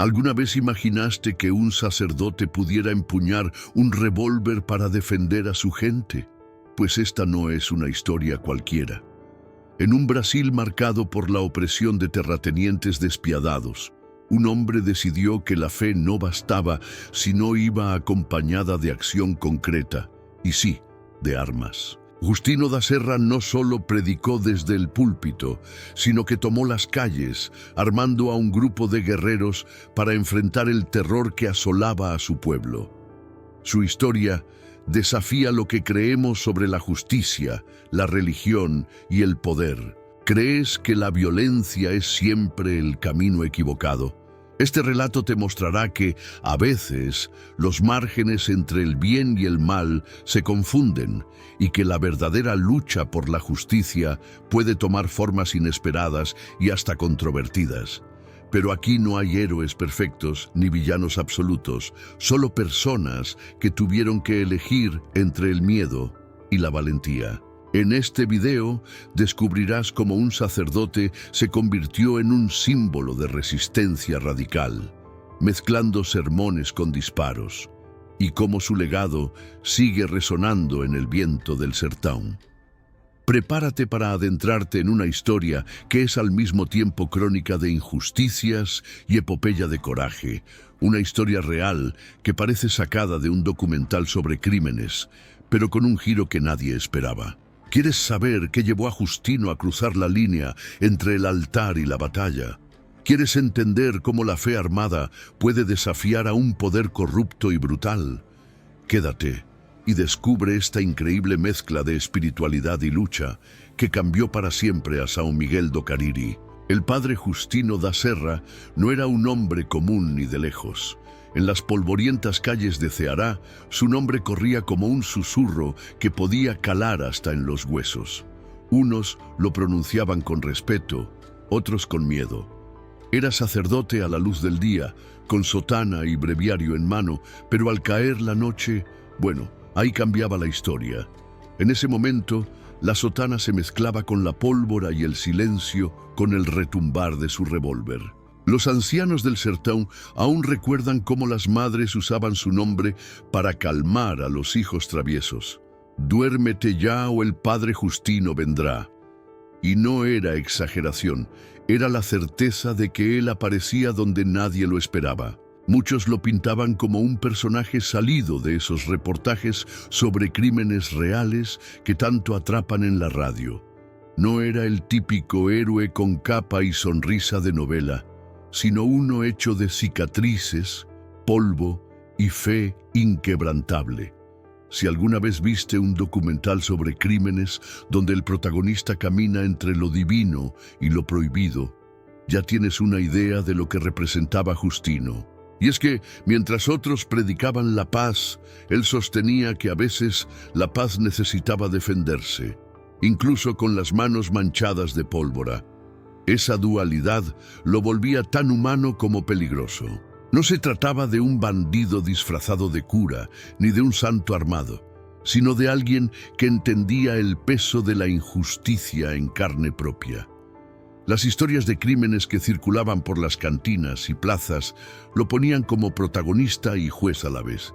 ¿Alguna vez imaginaste que un sacerdote pudiera empuñar un revólver para defender a su gente? Pues esta no es una historia cualquiera. En un Brasil marcado por la opresión de terratenientes despiadados, un hombre decidió que la fe no bastaba si no iba acompañada de acción concreta, y sí, de armas. Justino da Serra no solo predicó desde el púlpito, sino que tomó las calles, armando a un grupo de guerreros para enfrentar el terror que asolaba a su pueblo. Su historia desafía lo que creemos sobre la justicia, la religión y el poder. ¿Crees que la violencia es siempre el camino equivocado? Este relato te mostrará que, a veces, los márgenes entre el bien y el mal se confunden y que la verdadera lucha por la justicia puede tomar formas inesperadas y hasta controvertidas. Pero aquí no hay héroes perfectos ni villanos absolutos, solo personas que tuvieron que elegir entre el miedo y la valentía. En este video descubrirás cómo un sacerdote se convirtió en un símbolo de resistencia radical, mezclando sermones con disparos, y cómo su legado sigue resonando en el viento del sertão. Prepárate para adentrarte en una historia que es al mismo tiempo crónica de injusticias y epopeya de coraje, una historia real que parece sacada de un documental sobre crímenes, pero con un giro que nadie esperaba. ¿Quieres saber qué llevó a Justino a cruzar la línea entre el altar y la batalla? ¿Quieres entender cómo la fe armada puede desafiar a un poder corrupto y brutal? Quédate y descubre esta increíble mezcla de espiritualidad y lucha que cambió para siempre a São Miguel do Cariri. El padre Justino da Serra no era un hombre común ni de lejos. En las polvorientas calles de Ceará, su nombre corría como un susurro que podía calar hasta en los huesos. Unos lo pronunciaban con respeto, otros con miedo. Era sacerdote a la luz del día, con sotana y breviario en mano, pero al caer la noche, bueno, ahí cambiaba la historia. En ese momento, la sotana se mezclaba con la pólvora y el silencio con el retumbar de su revólver. Los ancianos del sertão aún recuerdan cómo las madres usaban su nombre para calmar a los hijos traviesos. Duérmete ya o el padre Justino vendrá. Y no era exageración, era la certeza de que él aparecía donde nadie lo esperaba. Muchos lo pintaban como un personaje salido de esos reportajes sobre crímenes reales que tanto atrapan en la radio. No era el típico héroe con capa y sonrisa de novela, sino uno hecho de cicatrices, polvo y fe inquebrantable. Si alguna vez viste un documental sobre crímenes donde el protagonista camina entre lo divino y lo prohibido, ya tienes una idea de lo que representaba Justino. Y es que, mientras otros predicaban la paz, él sostenía que a veces la paz necesitaba defenderse, incluso con las manos manchadas de pólvora. Esa dualidad lo volvía tan humano como peligroso. No se trataba de un bandido disfrazado de cura, ni de un santo armado, sino de alguien que entendía el peso de la injusticia en carne propia. Las historias de crímenes que circulaban por las cantinas y plazas lo ponían como protagonista y juez a la vez.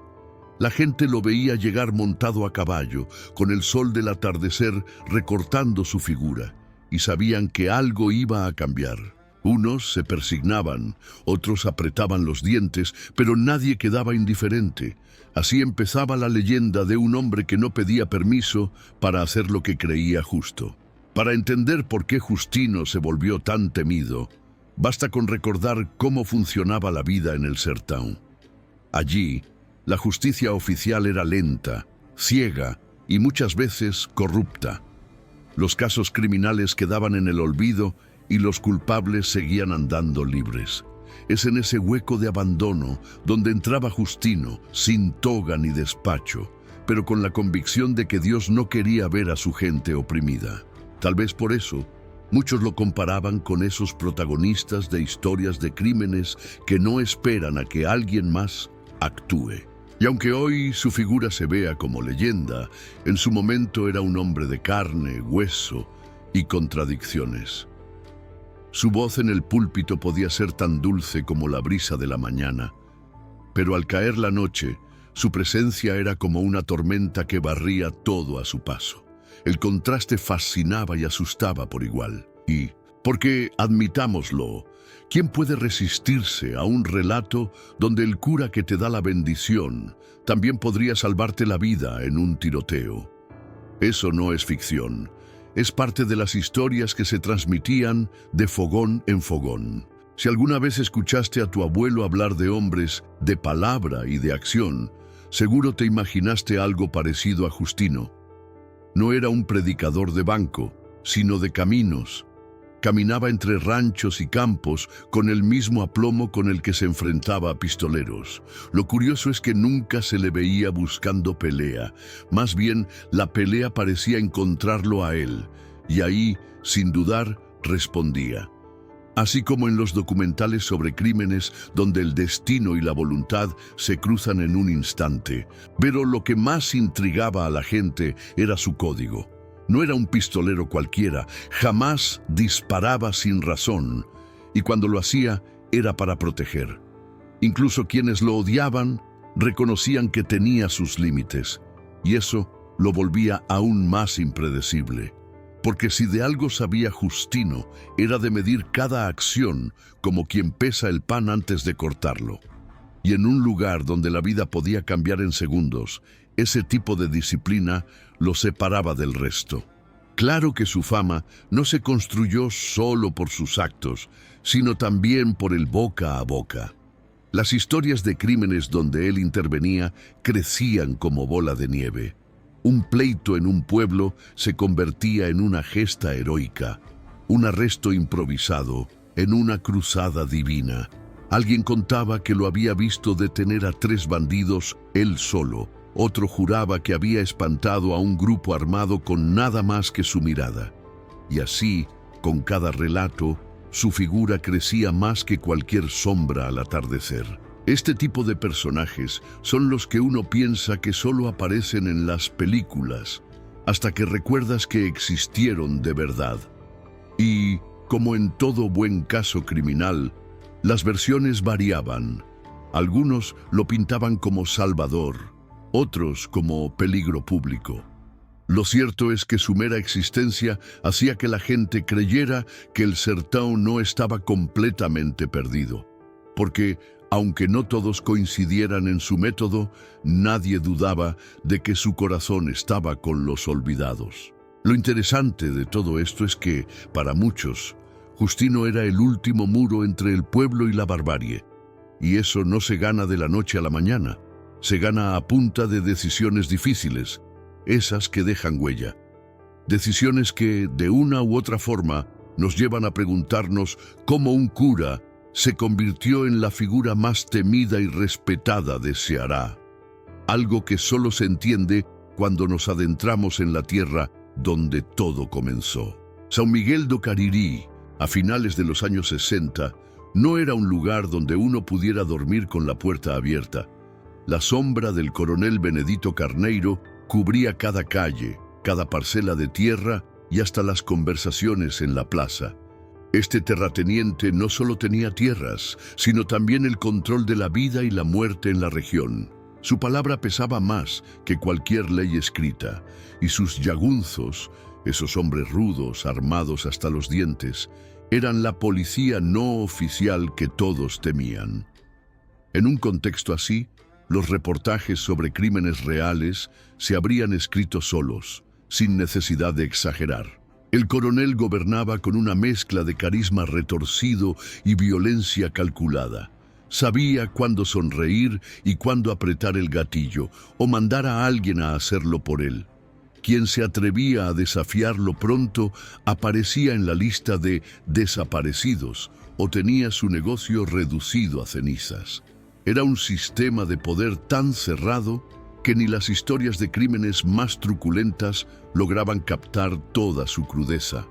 La gente lo veía llegar montado a caballo, con el sol del atardecer recortando su figura, y sabían que algo iba a cambiar. Unos se persignaban, otros apretaban los dientes, pero nadie quedaba indiferente. Así empezaba la leyenda de un hombre que no pedía permiso para hacer lo que creía justo. Para entender por qué Justino se volvió tan temido, basta con recordar cómo funcionaba la vida en el sertão. Allí, la justicia oficial era lenta, ciega y muchas veces corrupta. Los casos criminales quedaban en el olvido y los culpables seguían andando libres. Es en ese hueco de abandono donde entraba Justino, sin toga ni despacho, pero con la convicción de que Dios no quería ver a su gente oprimida. Tal vez por eso, muchos lo comparaban con esos protagonistas de historias de crímenes que no esperan a que alguien más actúe. Y aunque hoy su figura se vea como leyenda, en su momento era un hombre de carne, hueso y contradicciones. Su voz en el púlpito podía ser tan dulce como la brisa de la mañana, pero al caer la noche, su presencia era como una tormenta que barría todo a su paso. El contraste fascinaba y asustaba por igual. Y, porque, admitámoslo, ¿quién puede resistirse a un relato donde el cura que te da la bendición también podría salvarte la vida en un tiroteo? Eso no es ficción. Es parte de las historias que se transmitían de fogón en fogón. Si alguna vez escuchaste a tu abuelo hablar de hombres de palabra y de acción, seguro te imaginaste algo parecido a Justino. No era un predicador de banco, sino de caminos. Caminaba entre ranchos y campos con el mismo aplomo con el que se enfrentaba a pistoleros. Lo curioso es que nunca se le veía buscando pelea. Más bien, la pelea parecía encontrarlo a él, y ahí, sin dudar, respondía. Así como en los documentales sobre crímenes donde el destino y la voluntad se cruzan en un instante. Pero lo que más intrigaba a la gente era su código. No era un pistolero cualquiera, jamás disparaba sin razón, y cuando lo hacía era para proteger. Incluso quienes lo odiaban reconocían que tenía sus límites, y eso lo volvía aún más impredecible. Porque si de algo sabía Justino, era de medir cada acción como quien pesa el pan antes de cortarlo. Y en un lugar donde la vida podía cambiar en segundos, ese tipo de disciplina lo separaba del resto. Claro que su fama no se construyó solo por sus actos, sino también por el boca a boca. Las historias de crímenes donde él intervenía crecían como bola de nieve. Un pleito en un pueblo se convertía en una gesta heroica, un arresto improvisado en una cruzada divina. Alguien contaba que lo había visto detener a 3 bandidos él solo. Otro juraba que había espantado a un grupo armado con nada más que su mirada. Y así, con cada relato, su figura crecía más que cualquier sombra al atardecer. Este tipo de personajes son los que uno piensa que solo aparecen en las películas, hasta que recuerdas que existieron de verdad. Y, como en todo buen caso criminal, las versiones variaban. Algunos lo pintaban como salvador, otros como peligro público. Lo cierto es que su mera existencia hacía que la gente creyera que el Sertão no estaba completamente perdido, porque, aunque no todos coincidieran en su método, nadie dudaba de que su corazón estaba con los olvidados. Lo interesante de todo esto es que, para muchos, Justino era el último muro entre el pueblo y la barbarie. Y eso no se gana de la noche a la mañana. Se gana a punta de decisiones difíciles, esas que dejan huella. Decisiones que, de una u otra forma, nos llevan a preguntarnos cómo un cura se convirtió en la figura más temida y respetada de Ceará. Algo que solo se entiende cuando nos adentramos en la tierra donde todo comenzó. São Miguel do Cariri, a finales de los años 60, no era un lugar donde uno pudiera dormir con la puerta abierta. La sombra del coronel Benedito Carneiro cubría cada calle, cada parcela de tierra y hasta las conversaciones en la plaza. Este terrateniente no solo tenía tierras, sino también el control de la vida y la muerte en la región. Su palabra pesaba más que cualquier ley escrita, y sus yagunzos, esos hombres rudos, armados hasta los dientes, eran la policía no oficial que todos temían. En un contexto así, los reportajes sobre crímenes reales se habrían escrito solos, sin necesidad de exagerar. El coronel gobernaba con una mezcla de carisma retorcido y violencia calculada. Sabía cuándo sonreír y cuándo apretar el gatillo, o mandar a alguien a hacerlo por él. Quien se atrevía a desafiarlo pronto aparecía en la lista de desaparecidos o tenía su negocio reducido a cenizas. Era un sistema de poder tan cerrado que ni las historias de crímenes más truculentas lograban captar toda su crudeza.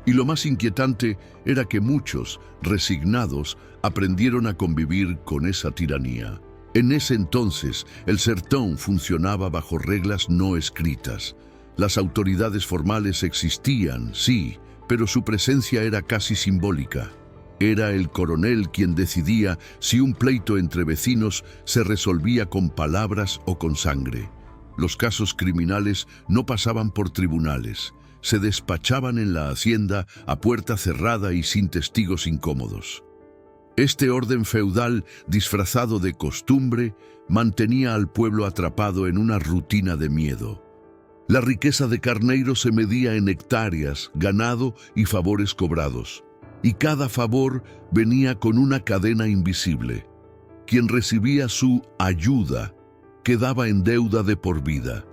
Y lo más inquietante era que muchos, resignados, aprendieron a convivir con esa tiranía. En ese entonces, el Sertão funcionaba bajo reglas no escritas. Las autoridades formales existían, sí, pero su presencia era casi simbólica. Era el coronel quien decidía si un pleito entre vecinos se resolvía con palabras o con sangre. Los casos criminales no pasaban por tribunales, se despachaban en la hacienda a puerta cerrada y sin testigos incómodos. Este orden feudal, disfrazado de costumbre, mantenía al pueblo atrapado en una rutina de miedo. La riqueza de Carneiro se medía en hectáreas, ganado y favores cobrados, y cada favor venía con una cadena invisible. Quien recibía su ayuda quedaba en deuda de por vida,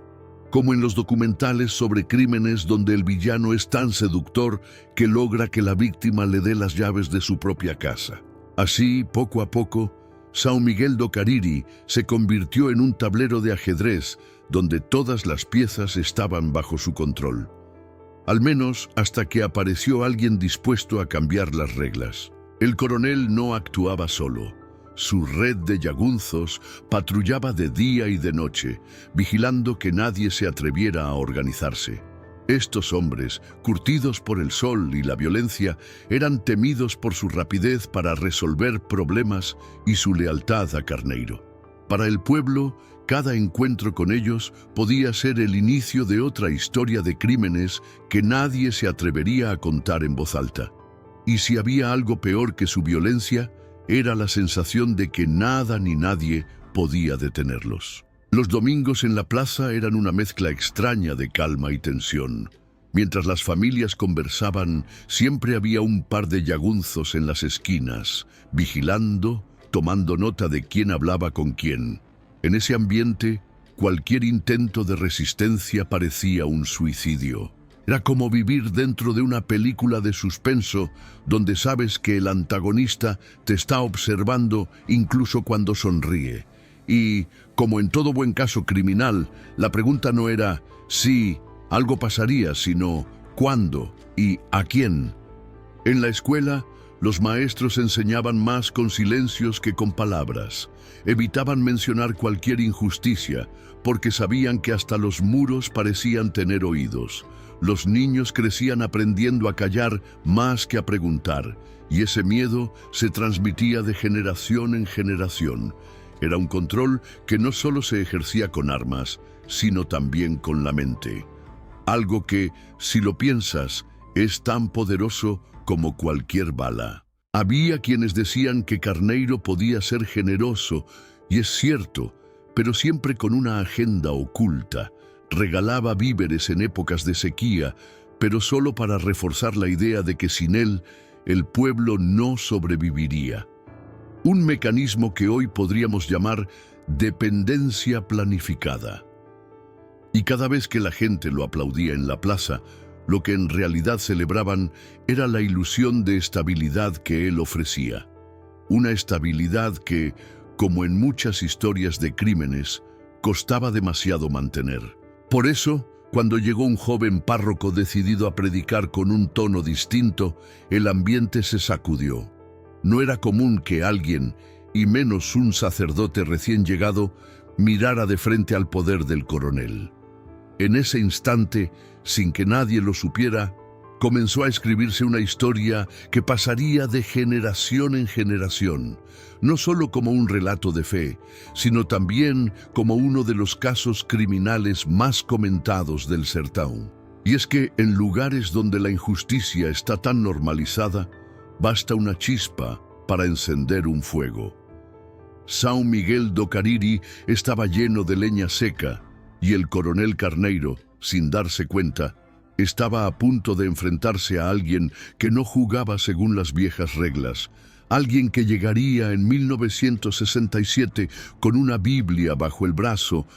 como en los documentales sobre crímenes donde el villano es tan seductor que logra que la víctima le dé las llaves de su propia casa. Así, poco a poco, São Miguel do Cariri se convirtió en un tablero de ajedrez donde todas las piezas estaban bajo su control. Al menos hasta que apareció alguien dispuesto a cambiar las reglas. El coronel no actuaba solo. Su red de yagunzos patrullaba de día y de noche, vigilando que nadie se atreviera a organizarse. Estos hombres, curtidos por el sol y la violencia, eran temidos por su rapidez para resolver problemas y su lealtad a Carneiro. Para el pueblo, cada encuentro con ellos podía ser el inicio de otra historia de crímenes que nadie se atrevería a contar en voz alta. Y si había algo peor que su violencia, era la sensación de que nada ni nadie podía detenerlos. Los domingos en la plaza eran una mezcla extraña de calma y tensión. Mientras las familias conversaban, siempre había un par de yagunzos en las esquinas, vigilando, tomando nota de quién hablaba con quién. En ese ambiente, cualquier intento de resistencia parecía un suicidio. Era como vivir dentro de una película de suspenso donde sabes que el antagonista te está observando incluso cuando sonríe. Y, como en todo buen caso criminal, la pregunta no era si algo pasaría, sino cuándo y a quién. En la escuela, los maestros enseñaban más con silencios que con palabras. Evitaban mencionar cualquier injusticia, porque sabían que hasta los muros parecían tener oídos. Los niños crecían aprendiendo a callar más que a preguntar, y ese miedo se transmitía de generación en generación. Era un control que no solo se ejercía con armas, sino también con la mente. Algo que, si lo piensas, es tan poderoso como cualquier bala. Había quienes decían que Carneiro podía ser generoso, y es cierto, pero siempre con una agenda oculta. Regalaba víveres en épocas de sequía, pero solo para reforzar la idea de que sin él, el pueblo no sobreviviría. Un mecanismo que hoy podríamos llamar dependencia planificada. Y cada vez que la gente lo aplaudía en la plaza, lo que en realidad celebraban era la ilusión de estabilidad que él ofrecía. Una estabilidad que, como en muchas historias de crímenes, costaba demasiado mantener. Por eso, cuando llegó un joven párroco decidido a predicar con un tono distinto, el ambiente se sacudió. No era común que alguien, y menos un sacerdote recién llegado, mirara de frente al poder del coronel. En ese instante, sin que nadie lo supiera, comenzó a escribirse una historia que pasaría de generación en generación, no solo como un relato de fe, sino también como uno de los casos criminales más comentados del Sertão. Y es que en lugares donde la injusticia está tan normalizada, basta una chispa para encender un fuego. São Miguel do Cariri estaba lleno de leña seca, y el coronel Carneiro, sin darse cuenta, estaba a punto de enfrentarse a alguien que no jugaba según las viejas reglas, alguien que llegaría en 1967 con una Biblia bajo el brazo,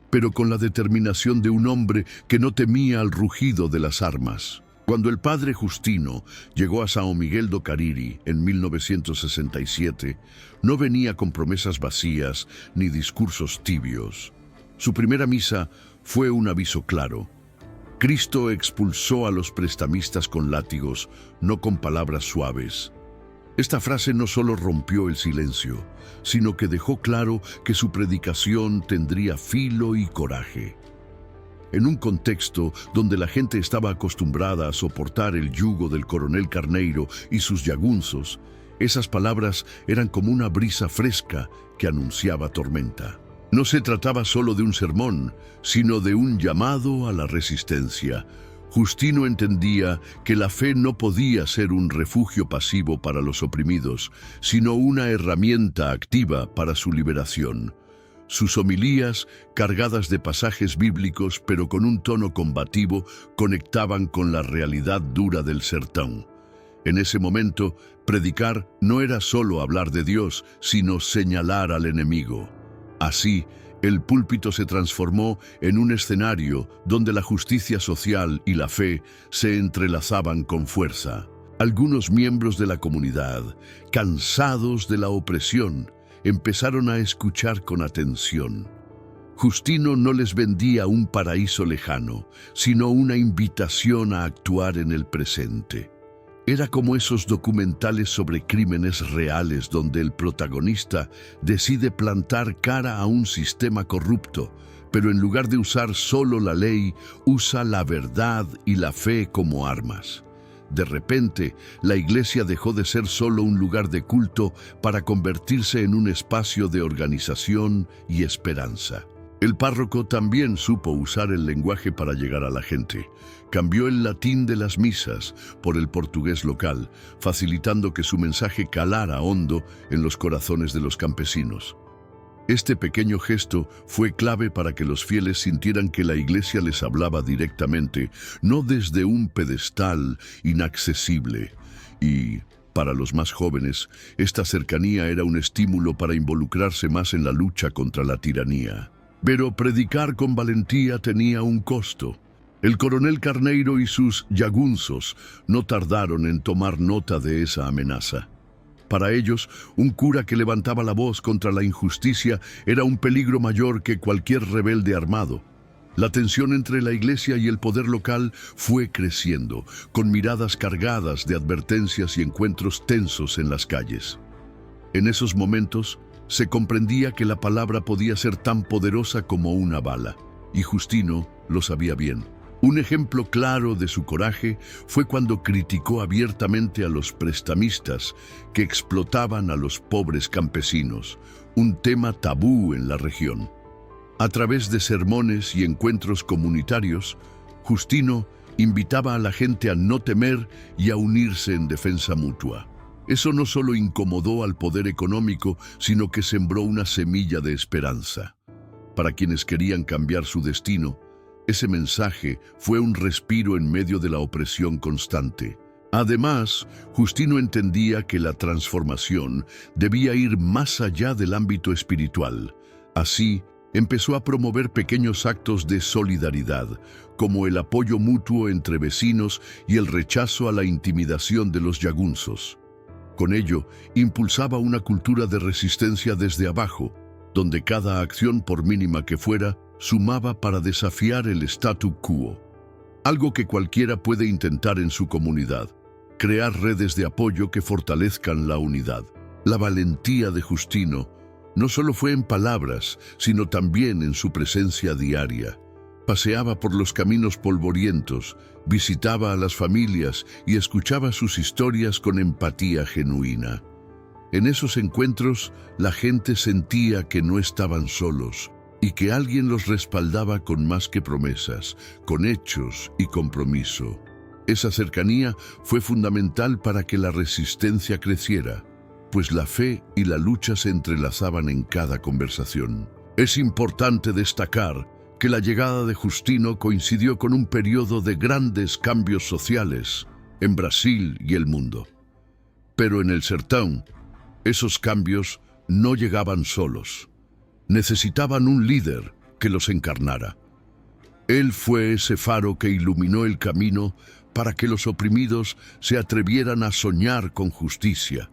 pero con la determinación de un hombre que no temía al rugido de las armas. Cuando el padre Justino llegó a São Miguel do Cariri en 1967, no venía con promesas vacías ni discursos tibios. Su primera misa fue un aviso claro. Cristo expulsó a los prestamistas con látigos, no con palabras suaves. Esta frase no solo rompió el silencio, sino que dejó claro que su predicación tendría filo y coraje. En un contexto donde la gente estaba acostumbrada a soportar el yugo del coronel Carneiro y sus jagunzos, esas palabras eran como una brisa fresca que anunciaba tormenta. No se trataba solo de un sermón, sino de un llamado a la resistencia. Justino entendía que la fe no podía ser un refugio pasivo para los oprimidos, sino una herramienta activa para su liberación. Sus homilías, cargadas de pasajes bíblicos pero con un tono combativo, conectaban con la realidad dura del sertón. En ese momento, predicar no era solo hablar de Dios, sino señalar al enemigo. Así, el púlpito se transformó en un escenario donde la justicia social y la fe se entrelazaban con fuerza. Algunos miembros de la comunidad, cansados de la opresión, empezaron a escuchar con atención. Justino no les vendía un paraíso lejano, sino una invitación a actuar en el presente. Era como esos documentales sobre crímenes reales donde el protagonista decide plantar cara a un sistema corrupto, pero en lugar de usar solo la ley, usa la verdad y la fe como armas. De repente, la iglesia dejó de ser solo un lugar de culto para convertirse en un espacio de organización y esperanza. El párroco también supo usar el lenguaje para llegar a la gente. Cambió el latín de las misas por el portugués local, facilitando que su mensaje calara hondo en los corazones de los campesinos. Este pequeño gesto fue clave para que los fieles sintieran que la iglesia les hablaba directamente, no desde un pedestal inaccesible. Y, para los más jóvenes, esta cercanía era un estímulo para involucrarse más en la lucha contra la tiranía. Pero predicar con valentía tenía un costo. El coronel Carneiro y sus jagunzos no tardaron en tomar nota de esa amenaza. Para ellos, un cura que levantaba la voz contra la injusticia era un peligro mayor que cualquier rebelde armado. La tensión entre la iglesia y el poder local fue creciendo, con miradas cargadas de advertencias y encuentros tensos en las calles. En esos momentos, se comprendía que la palabra podía ser tan poderosa como una bala, y Justino lo sabía bien. Un ejemplo claro de su coraje fue cuando criticó abiertamente a los prestamistas que explotaban a los pobres campesinos, un tema tabú en la región. A través de sermones y encuentros comunitarios, Justino invitaba a la gente a no temer y a unirse en defensa mutua. Eso no solo incomodó al poder económico, sino que sembró una semilla de esperanza. Para quienes querían cambiar su destino, ese mensaje fue un respiro en medio de la opresión constante. Además, Justino entendía que la transformación debía ir más allá del ámbito espiritual. Así, empezó a promover pequeños actos de solidaridad, como el apoyo mutuo entre vecinos y el rechazo a la intimidación de los jagunzos. Con ello, impulsaba una cultura de resistencia desde abajo, donde cada acción, por mínima que fuera, sumaba para desafiar el statu quo. Algo que cualquiera puede intentar en su comunidad: crear redes de apoyo que fortalezcan la unidad. La valentía de Justino no solo fue en palabras, sino también en su presencia diaria. Paseaba por los caminos polvorientos, visitaba a las familias y escuchaba sus historias con empatía genuina. En esos encuentros, la gente sentía que no estaban solos y que alguien los respaldaba con más que promesas, con hechos y compromiso. Esa cercanía fue fundamental para que la resistencia creciera, pues la fe y la lucha se entrelazaban en cada conversación. Es importante destacar que la llegada de Justino coincidió con un periodo de grandes cambios sociales en Brasil y el mundo. Pero en el sertón, esos cambios no llegaban solos. Necesitaban un líder que los encarnara. Él fue ese faro que iluminó el camino para que los oprimidos se atrevieran a soñar con justicia.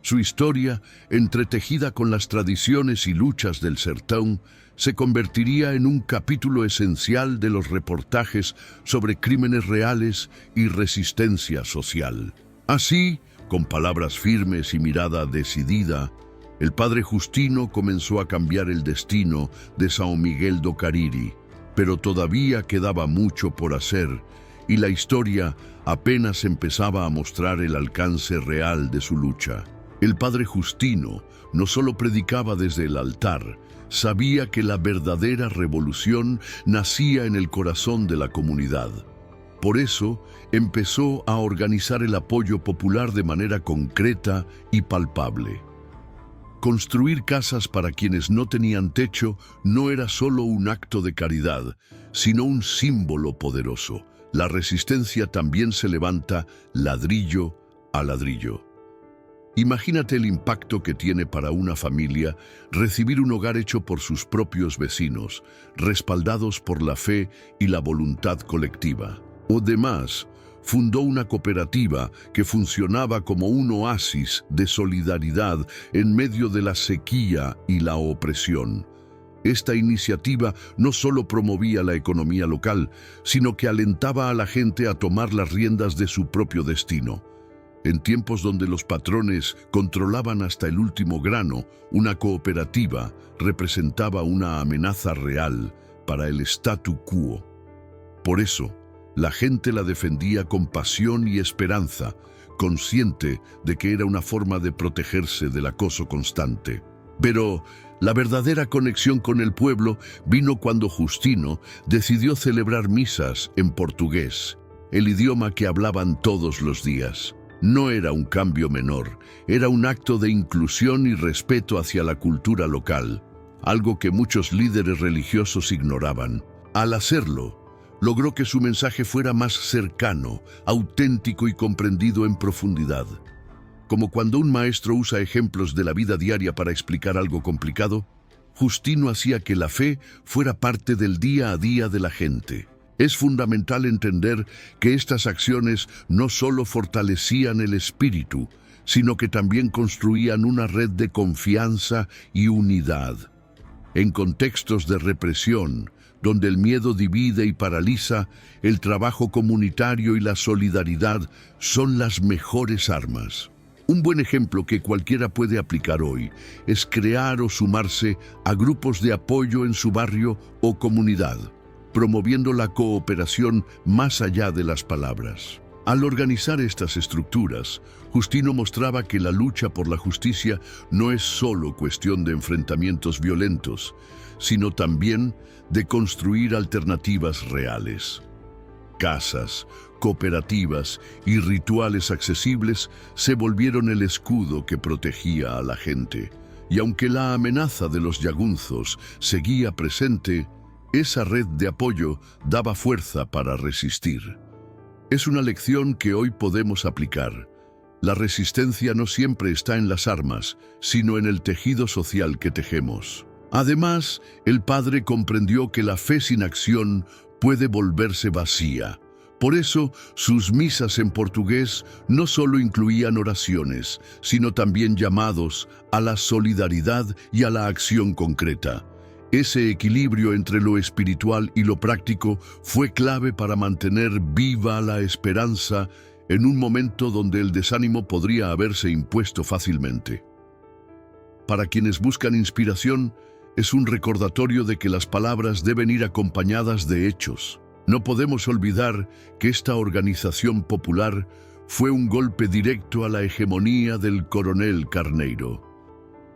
Su historia, entretejida con las tradiciones y luchas del sertón, se convertiría en un capítulo esencial de los reportajes sobre crímenes reales y resistencia social. Así, con palabras firmes y mirada decidida, el padre Justino comenzó a cambiar el destino de São Miguel do Cariri. pero todavía quedaba mucho por hacer y la historia apenas empezaba a mostrar el alcance real de su lucha. El padre Justino no solo predicaba desde el altar, sabía que la verdadera revolución nacía en el corazón de la comunidad. Por eso empezó a organizar el apoyo popular de manera concreta y palpable. Construir casas para quienes no tenían techo no era solo un acto de caridad, sino un símbolo poderoso. La resistencia también se levanta ladrillo a ladrillo. Imagínate el impacto que tiene para una familia recibir un hogar hecho por sus propios vecinos, respaldados por la fe y la voluntad colectiva. Además, fundó una cooperativa que funcionaba como un oasis de solidaridad en medio de la sequía y la opresión. Esta iniciativa no solo promovía la economía local, sino que alentaba a la gente a tomar las riendas de su propio destino. En tiempos donde los patrones controlaban hasta el último grano, una cooperativa representaba una amenaza real para el statu quo. Por eso, la gente la defendía con pasión y esperanza, consciente de que era una forma de protegerse del acoso constante. Pero la verdadera conexión con el pueblo vino cuando Justino decidió celebrar misas en portugués, el idioma que hablaban todos los días. No era un cambio menor, era un acto de inclusión y respeto hacia la cultura local, algo que muchos líderes religiosos ignoraban. Al hacerlo, logró que su mensaje fuera más cercano, auténtico y comprendido en profundidad. Como cuando un maestro usa ejemplos de la vida diaria para explicar algo complicado, Justino hacía que la fe fuera parte del día a día de la gente. Es fundamental entender que estas acciones no solo fortalecían el espíritu, sino que también construían una red de confianza y unidad. En contextos de represión, donde el miedo divide y paraliza, el trabajo comunitario y la solidaridad son las mejores armas. Un buen ejemplo que cualquiera puede aplicar hoy es crear o sumarse a grupos de apoyo en su barrio o comunidad, promoviendo la cooperación más allá de las palabras. Al organizar estas estructuras, Justino mostraba que la lucha por la justicia no es solo cuestión de enfrentamientos violentos, sino también de construir alternativas reales. Casas, cooperativas y rituales accesibles se volvieron el escudo que protegía a la gente. Y aunque la amenaza de los yagunzos seguía presente, esa red de apoyo daba fuerza para resistir. Es una lección que hoy podemos aplicar. La resistencia no siempre está en las armas, sino en el tejido social que tejemos. Además, el padre comprendió que la fe sin acción puede volverse vacía. Por eso, sus misas en portugués no solo incluían oraciones, sino también llamados a la solidaridad y a la acción concreta. Ese equilibrio entre lo espiritual y lo práctico fue clave para mantener viva la esperanza en un momento donde el desánimo podría haberse impuesto fácilmente. Para quienes buscan inspiración, es un recordatorio de que las palabras deben ir acompañadas de hechos. No podemos olvidar que esta organización popular fue un golpe directo a la hegemonía del coronel Carneiro.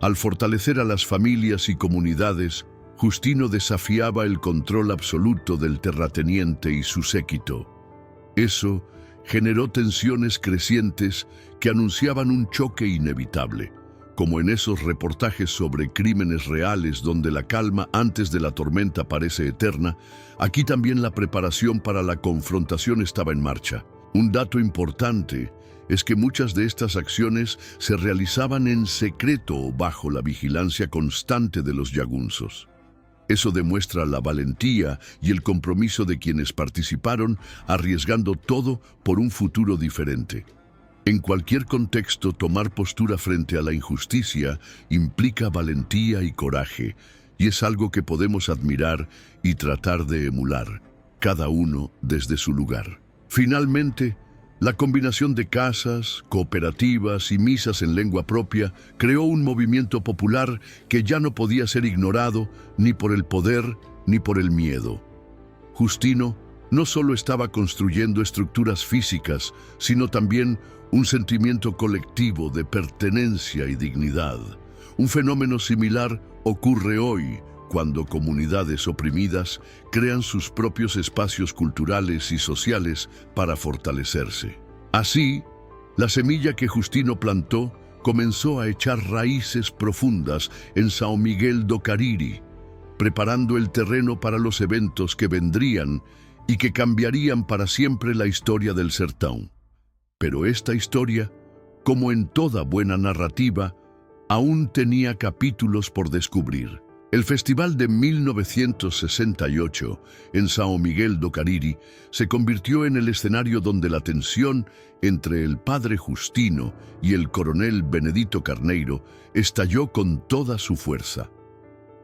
Al fortalecer a las familias y comunidades, Justino desafiaba el control absoluto del terrateniente y su séquito. Eso generó tensiones crecientes que anunciaban un choque inevitable. Como en esos reportajes sobre crímenes reales donde la calma antes de la tormenta parece eterna, aquí también la preparación para la confrontación estaba en marcha. Un dato importante es que muchas de estas acciones se realizaban en secreto o bajo la vigilancia constante de los yagunzos. Eso demuestra la valentía y el compromiso de quienes participaron, arriesgando todo por un futuro diferente. En cualquier contexto, tomar postura frente a la injusticia implica valentía y coraje, y es algo que podemos admirar y tratar de emular, cada uno desde su lugar. Finalmente, la combinación de casas, cooperativas y misas en lengua propia creó un movimiento popular que ya no podía ser ignorado ni por el poder ni por el miedo. Justino no solo estaba construyendo estructuras físicas, sino también un sentimiento colectivo de pertenencia y dignidad. Un fenómeno similar ocurre hoy, cuando comunidades oprimidas crean sus propios espacios culturales y sociales para fortalecerse. Así, la semilla que Justino plantó comenzó a echar raíces profundas en São Miguel do Cariri, preparando el terreno para los eventos que vendrían y que cambiarían para siempre la historia del sertão. Pero esta historia, como en toda buena narrativa, aún tenía capítulos por descubrir. El festival de 1968 en São Miguel do Cariri se convirtió en el escenario donde la tensión entre el padre Justino y el coronel Benedito Carneiro estalló con toda su fuerza.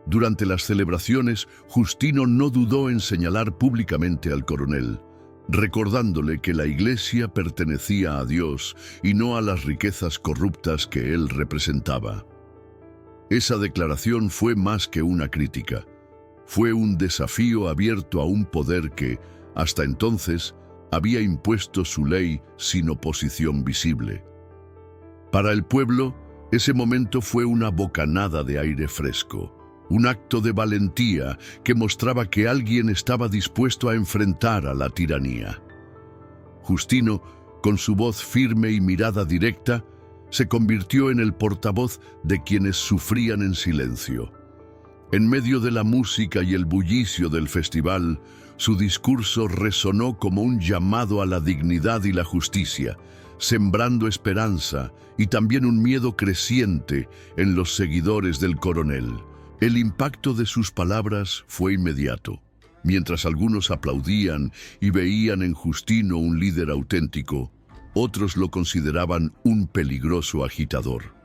Durante las celebraciones, Justino no dudó en señalar públicamente al coronel, recordándole que la iglesia pertenecía a Dios y no a las riquezas corruptas que él representaba. Esa declaración fue más que una crítica. Fue un desafío abierto a un poder que, hasta entonces, había impuesto su ley sin oposición visible. Para el pueblo, ese momento fue una bocanada de aire fresco, un acto de valentía que mostraba que alguien estaba dispuesto a enfrentar a la tiranía. Justino, con su voz firme y mirada directa, se convirtió en el portavoz de quienes sufrían en silencio. En medio de la música y el bullicio del festival, su discurso resonó como un llamado a la dignidad y la justicia, sembrando esperanza y también un miedo creciente en los seguidores del coronel. El impacto de sus palabras fue inmediato. Mientras algunos aplaudían y veían en Justino un líder auténtico, otros lo consideraban un peligroso agitador.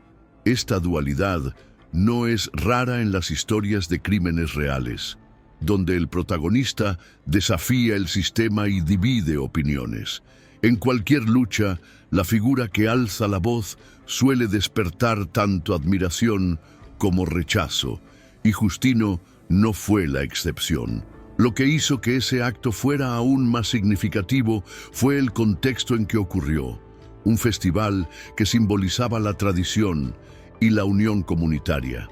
Esta dualidad no es rara en las historias de crímenes reales, donde el protagonista desafía el sistema y divide opiniones. En cualquier lucha, la figura que alza la voz suele despertar tanto admiración como rechazo, y Justino no fue la excepción. Lo que hizo que ese acto fuera aún más significativo fue el contexto en que ocurrió. Un festival que simbolizaba la tradición y la unión comunitaria.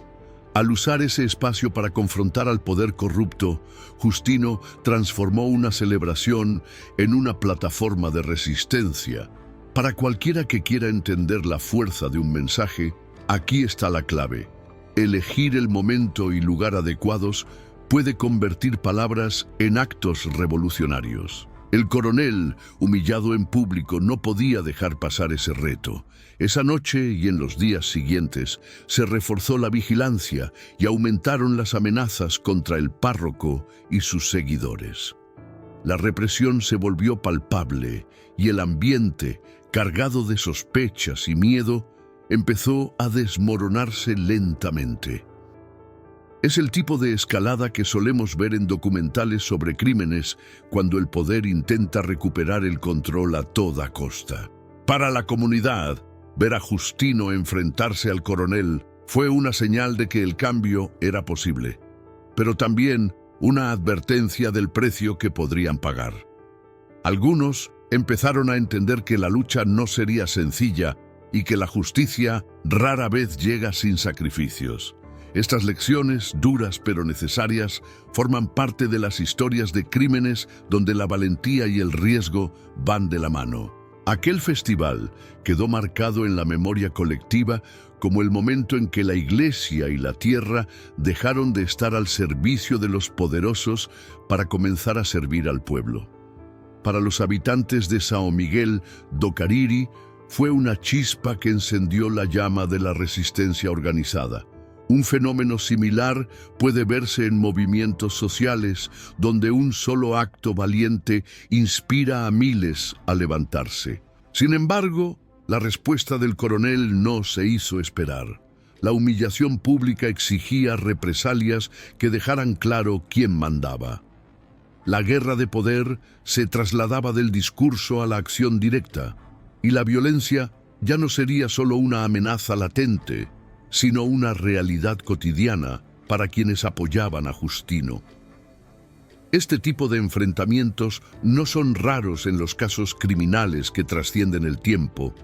Al usar ese espacio para confrontar al poder corrupto, Justino transformó una celebración en una plataforma de resistencia. Para cualquiera que quiera entender la fuerza de un mensaje, aquí está la clave. Elegir el momento y lugar adecuados puede convertir palabras en actos revolucionarios. El coronel, humillado en público, no podía dejar pasar ese reto. Esa noche y en los días siguientes se reforzó la vigilancia y aumentaron las amenazas contra el párroco y sus seguidores. La represión se volvió palpable y el ambiente, cargado de sospechas y miedo, empezó a desmoronarse lentamente. Es el tipo de escalada que solemos ver en documentales sobre crímenes cuando el poder intenta recuperar el control a toda costa. Para la comunidad, ver a Justino enfrentarse al coronel fue una señal de que el cambio era posible, pero también una advertencia del precio que podrían pagar. Algunos empezaron a entender que la lucha no sería sencilla y que la justicia rara vez llega sin sacrificios. Estas lecciones, duras pero necesarias, forman parte de las historias de crímenes donde la valentía y el riesgo van de la mano. Aquel festival quedó marcado en la memoria colectiva como el momento en que la iglesia y la tierra dejaron de estar al servicio de los poderosos para comenzar a servir al pueblo. Para los habitantes de São Miguel do Cariri, fue una chispa que encendió la llama de la resistencia organizada. Un fenómeno similar puede verse en movimientos sociales, donde un solo acto valiente inspira a miles a levantarse. Sin embargo, la respuesta del coronel no se hizo esperar. La humillación pública exigía represalias que dejaran claro quién mandaba. La guerra de poder se trasladaba del discurso a la acción directa, y la violencia ya no sería solo una amenaza latente, sino una realidad cotidiana para quienes apoyaban a Justino. Este tipo de enfrentamientos no son raros en los casos criminales que trascienden el tiempo,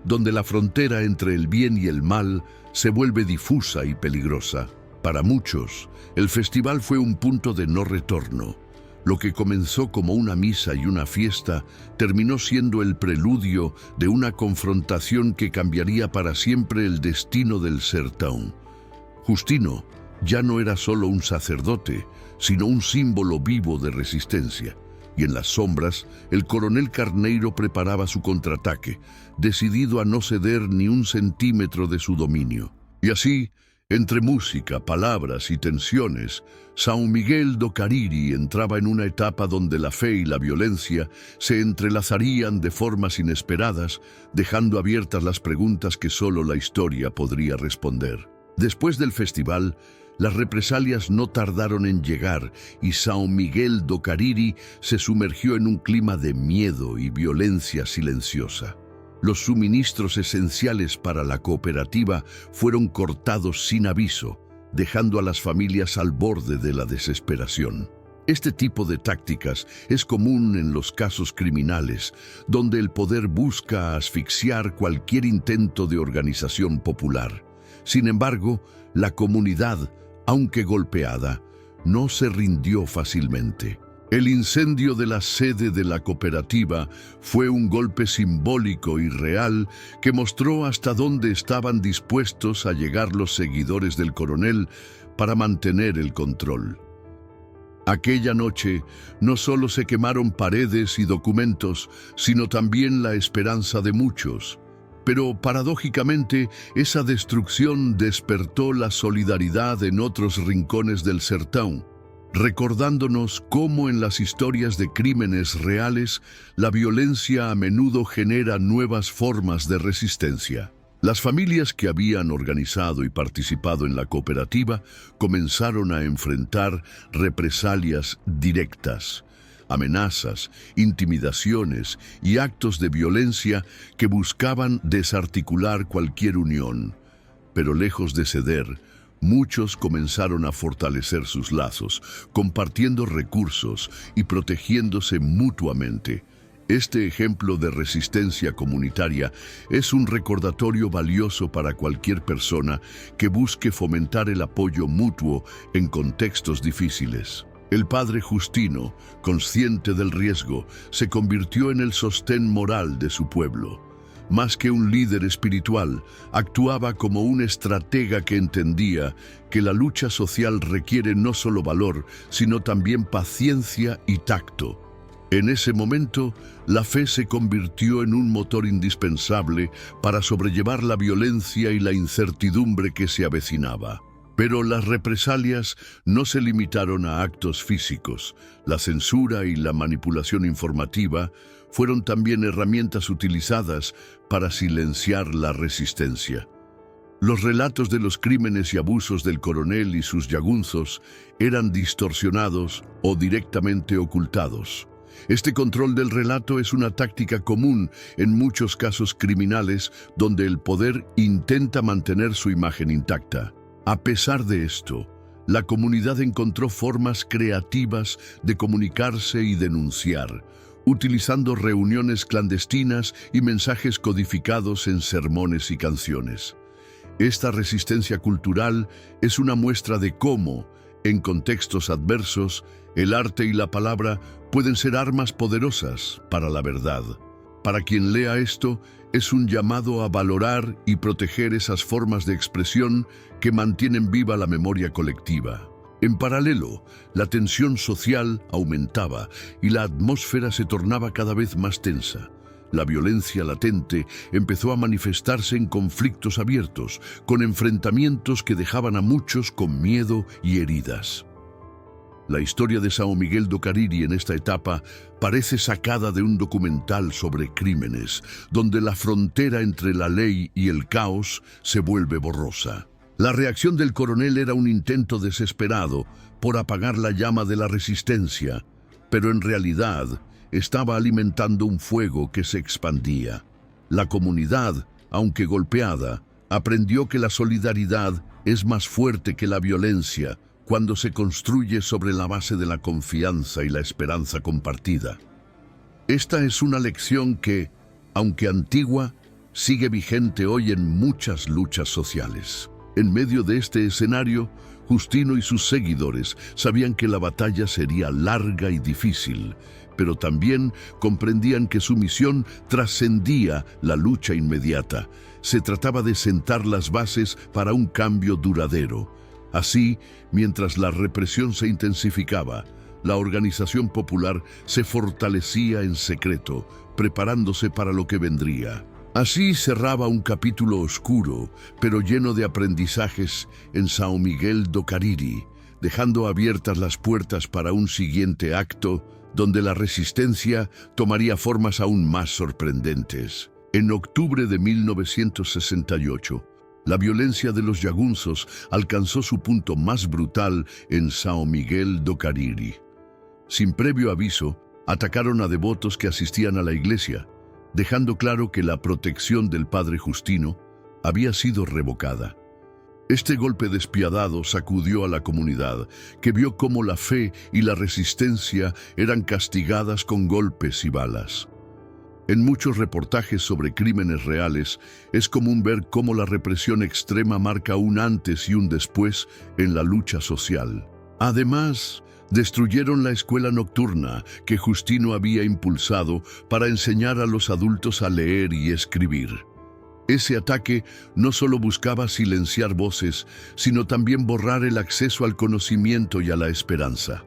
donde la frontera entre el bien y el mal se vuelve difusa y peligrosa. Para muchos, el festival fue un punto de no retorno. Lo que comenzó como una misa y una fiesta terminó siendo el preludio de una confrontación que cambiaría para siempre el destino del Sertão. Justino ya no era solo un sacerdote, sino un símbolo vivo de resistencia. Y en las sombras, el coronel Carneiro preparaba su contraataque, decidido a no ceder ni un centímetro de su dominio. Y así, entre música, palabras y tensiones, São Miguel do Cariri entraba en una etapa donde la fe y la violencia se entrelazarían de formas inesperadas, dejando abiertas las preguntas que solo la historia podría responder. Después del festival, las represalias no tardaron en llegar y São Miguel do Cariri se sumergió en un clima de miedo y violencia silenciosa. Los suministros esenciales para la cooperativa fueron cortados sin aviso, dejando a las familias al borde de la desesperación. Este tipo de tácticas es común en los casos criminales, donde el poder busca asfixiar cualquier intento de organización popular. Sin embargo, la comunidad, aunque golpeada, no se rindió fácilmente. El incendio de la sede de la cooperativa fue un golpe simbólico y real que mostró hasta dónde estaban dispuestos a llegar los seguidores del coronel para mantener el control. Aquella noche no solo se quemaron paredes y documentos, sino también la esperanza de muchos. Pero paradójicamente, esa destrucción despertó la solidaridad en otros rincones del Sertão, recordándonos cómo en las historias de crímenes reales, la violencia a menudo genera nuevas formas de resistencia. Las familias que habían organizado y participado en la cooperativa comenzaron a enfrentar represalias directas, amenazas, intimidaciones y actos de violencia que buscaban desarticular cualquier unión. Pero lejos de ceder, muchos comenzaron a fortalecer sus lazos, compartiendo recursos y protegiéndose mutuamente. Este ejemplo de resistencia comunitaria es un recordatorio valioso para cualquier persona que busque fomentar el apoyo mutuo en contextos difíciles. El padre Justino, consciente del riesgo, se convirtió en el sostén moral de su pueblo. Más que un líder espiritual, actuaba como un estratega que entendía que la lucha social requiere no solo valor, sino también paciencia y tacto. En ese momento, la fe se convirtió en un motor indispensable para sobrellevar la violencia y la incertidumbre que se avecinaba. Pero las represalias no se limitaron a actos físicos. La censura y la manipulación informativa fueron también herramientas utilizadas para silenciar la resistencia. Los relatos de los crímenes y abusos del coronel y sus yagunzos eran distorsionados o directamente ocultados. Este control del relato es una táctica común en muchos casos criminales donde el poder intenta mantener su imagen intacta. A pesar de esto, la comunidad encontró formas creativas de comunicarse y denunciar, utilizando reuniones clandestinas y mensajes codificados en sermones y canciones. Esta resistencia cultural es una muestra de cómo, en contextos adversos, el arte y la palabra pueden ser armas poderosas para la verdad. Para quien lea esto, es un llamado a valorar y proteger esas formas de expresión que mantienen viva la memoria colectiva. En paralelo, la tensión social aumentaba y la atmósfera se tornaba cada vez más tensa. La violencia latente empezó a manifestarse en conflictos abiertos, con enfrentamientos que dejaban a muchos con miedo y heridas. La historia de São Miguel do Cariri en esta etapa parece sacada de un documental sobre crímenes, donde la frontera entre la ley y el caos se vuelve borrosa. La reacción del coronel era un intento desesperado por apagar la llama de la resistencia, pero en realidad estaba alimentando un fuego que se expandía. La comunidad, aunque golpeada, aprendió que la solidaridad es más fuerte que la violencia, cuando se construye sobre la base de la confianza y la esperanza compartida. Esta es una lección que, aunque antigua, sigue vigente hoy en muchas luchas sociales. En medio de este escenario, Justino y sus seguidores sabían que la batalla sería larga y difícil, pero también comprendían que su misión trascendía la lucha inmediata. Se trataba de sentar las bases para un cambio duradero. Así, mientras la represión se intensificaba, la organización popular se fortalecía en secreto, preparándose para lo que vendría. Así cerraba un capítulo oscuro, pero lleno de aprendizajes en São Miguel do Cariri, dejando abiertas las puertas para un siguiente acto donde la resistencia tomaría formas aún más sorprendentes. En octubre de 1968, la violencia de los jagunços alcanzó su punto más brutal en São Miguel do Cariri. Sin previo aviso, atacaron a devotos que asistían a la iglesia, dejando claro que la protección del padre Justino había sido revocada. Este golpe despiadado sacudió a la comunidad, que vio cómo la fe y la resistencia eran castigadas con golpes y balas. En muchos reportajes sobre crímenes reales, es común ver cómo la represión extrema marca un antes y un después en la lucha social. Además, destruyeron la escuela nocturna que Justino había impulsado para enseñar a los adultos a leer y escribir. Ese ataque no solo buscaba silenciar voces, sino también borrar el acceso al conocimiento y a la esperanza.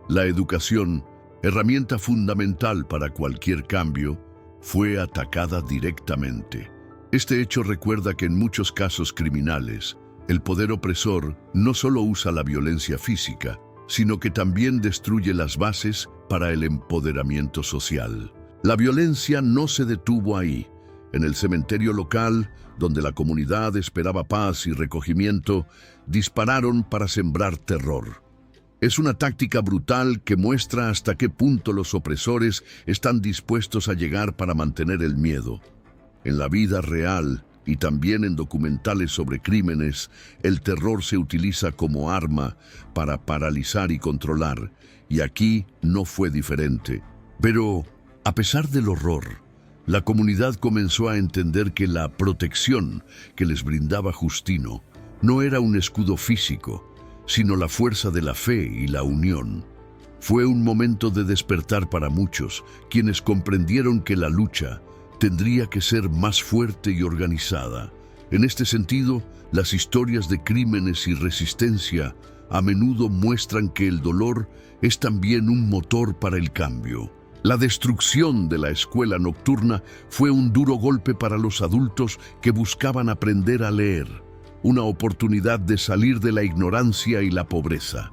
La educación, herramienta fundamental para cualquier cambio, fue atacada directamente. Este hecho recuerda que en muchos casos criminales, el poder opresor no solo usa la violencia física, sino que también destruye las bases para el empoderamiento social. La violencia no se detuvo ahí. En el cementerio local, donde la comunidad esperaba paz y recogimiento, dispararon para sembrar terror. Es una táctica brutal que muestra hasta qué punto los opresores están dispuestos a llegar para mantener el miedo. En la vida real y también en documentales sobre crímenes, el terror se utiliza como arma para paralizar y controlar, y aquí no fue diferente. Pero, a pesar del horror, la comunidad comenzó a entender que la protección que les brindaba Justino no era un escudo físico, sino la fuerza de la fe y la unión. Fue un momento de despertar para muchos, quienes comprendieron que la lucha tendría que ser más fuerte y organizada. En este sentido, las historias de crímenes y resistencia a menudo muestran que el dolor es también un motor para el cambio. La destrucción de la escuela nocturna fue un duro golpe para los adultos que buscaban aprender a leer, una oportunidad de salir de la ignorancia y la pobreza.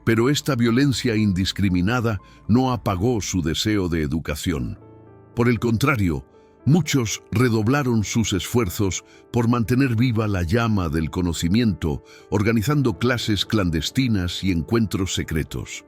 Pero esta violencia indiscriminada no apagó su deseo de educación. Por el contrario, muchos redoblaron sus esfuerzos por mantener viva la llama del conocimiento, organizando clases clandestinas y encuentros secretos.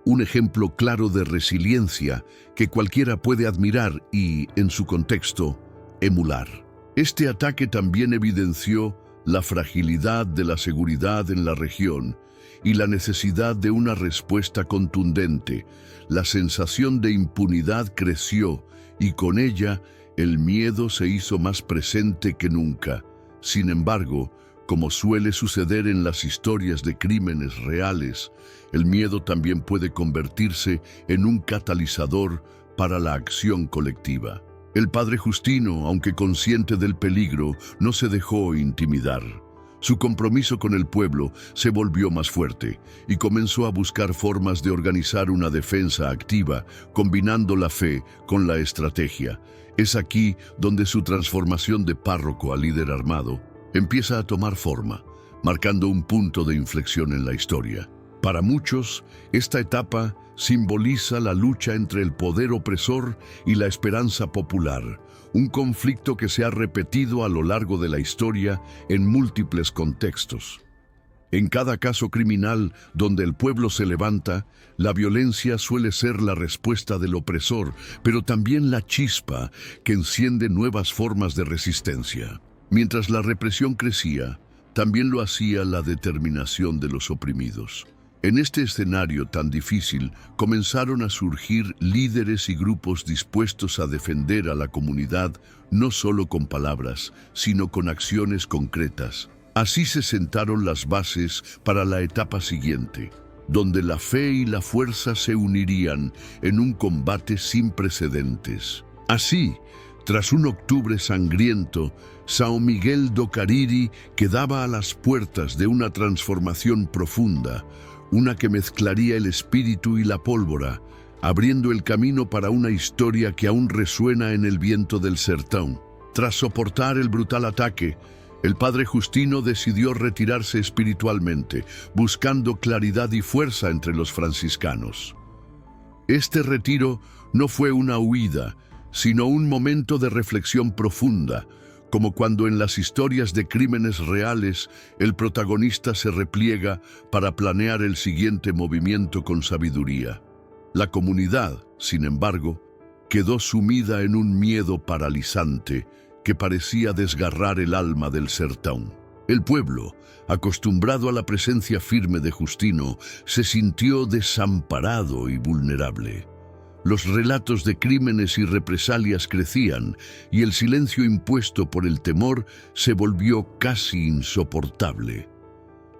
Un ejemplo claro de resiliencia que cualquiera puede admirar y, en su contexto, emular. Este ataque también evidenció la fragilidad de la seguridad en la región y la necesidad de una respuesta contundente. La sensación de impunidad creció y con ella el miedo se hizo más presente que nunca. Sin embargo, como suele suceder en las historias de crímenes reales, el miedo también puede convertirse en un catalizador para la acción colectiva. El padre Justino, aunque consciente del peligro, no se dejó intimidar. Su compromiso con el pueblo se volvió más fuerte y comenzó a buscar formas de organizar una defensa activa, combinando la fe con la estrategia. Es aquí donde su transformación de párroco a líder armado empieza a tomar forma, marcando un punto de inflexión en la historia. Para muchos, esta etapa simboliza la lucha entre el poder opresor y la esperanza popular, un conflicto que se ha repetido a lo largo de la historia en múltiples contextos. En cada caso criminal donde el pueblo se levanta, la violencia suele ser la respuesta del opresor, pero también la chispa que enciende nuevas formas de resistencia. Mientras la represión crecía, también lo hacía la determinación de los oprimidos. En este escenario tan difícil, comenzaron a surgir líderes y grupos dispuestos a defender a la comunidad, no solo con palabras, sino con acciones concretas. Así se sentaron las bases para la etapa siguiente, donde la fe y la fuerza se unirían en un combate sin precedentes. Así, tras un octubre sangriento, São Miguel do Cariri quedaba a las puertas de una transformación profunda, una que mezclaría el espíritu y la pólvora, abriendo el camino para una historia que aún resuena en el viento del sertão. Tras soportar el brutal ataque, el padre Justino decidió retirarse espiritualmente, buscando claridad y fuerza entre los franciscanos. Este retiro no fue una huida, sino un momento de reflexión profunda, como cuando en las historias de crímenes reales el protagonista se repliega para planear el siguiente movimiento con sabiduría. La comunidad, sin embargo, quedó sumida en un miedo paralizante que parecía desgarrar el alma del sertão. El pueblo, acostumbrado a la presencia firme de Justino, se sintió desamparado y vulnerable. Los relatos de crímenes y represalias crecían, y el silencio impuesto por el temor se volvió casi insoportable.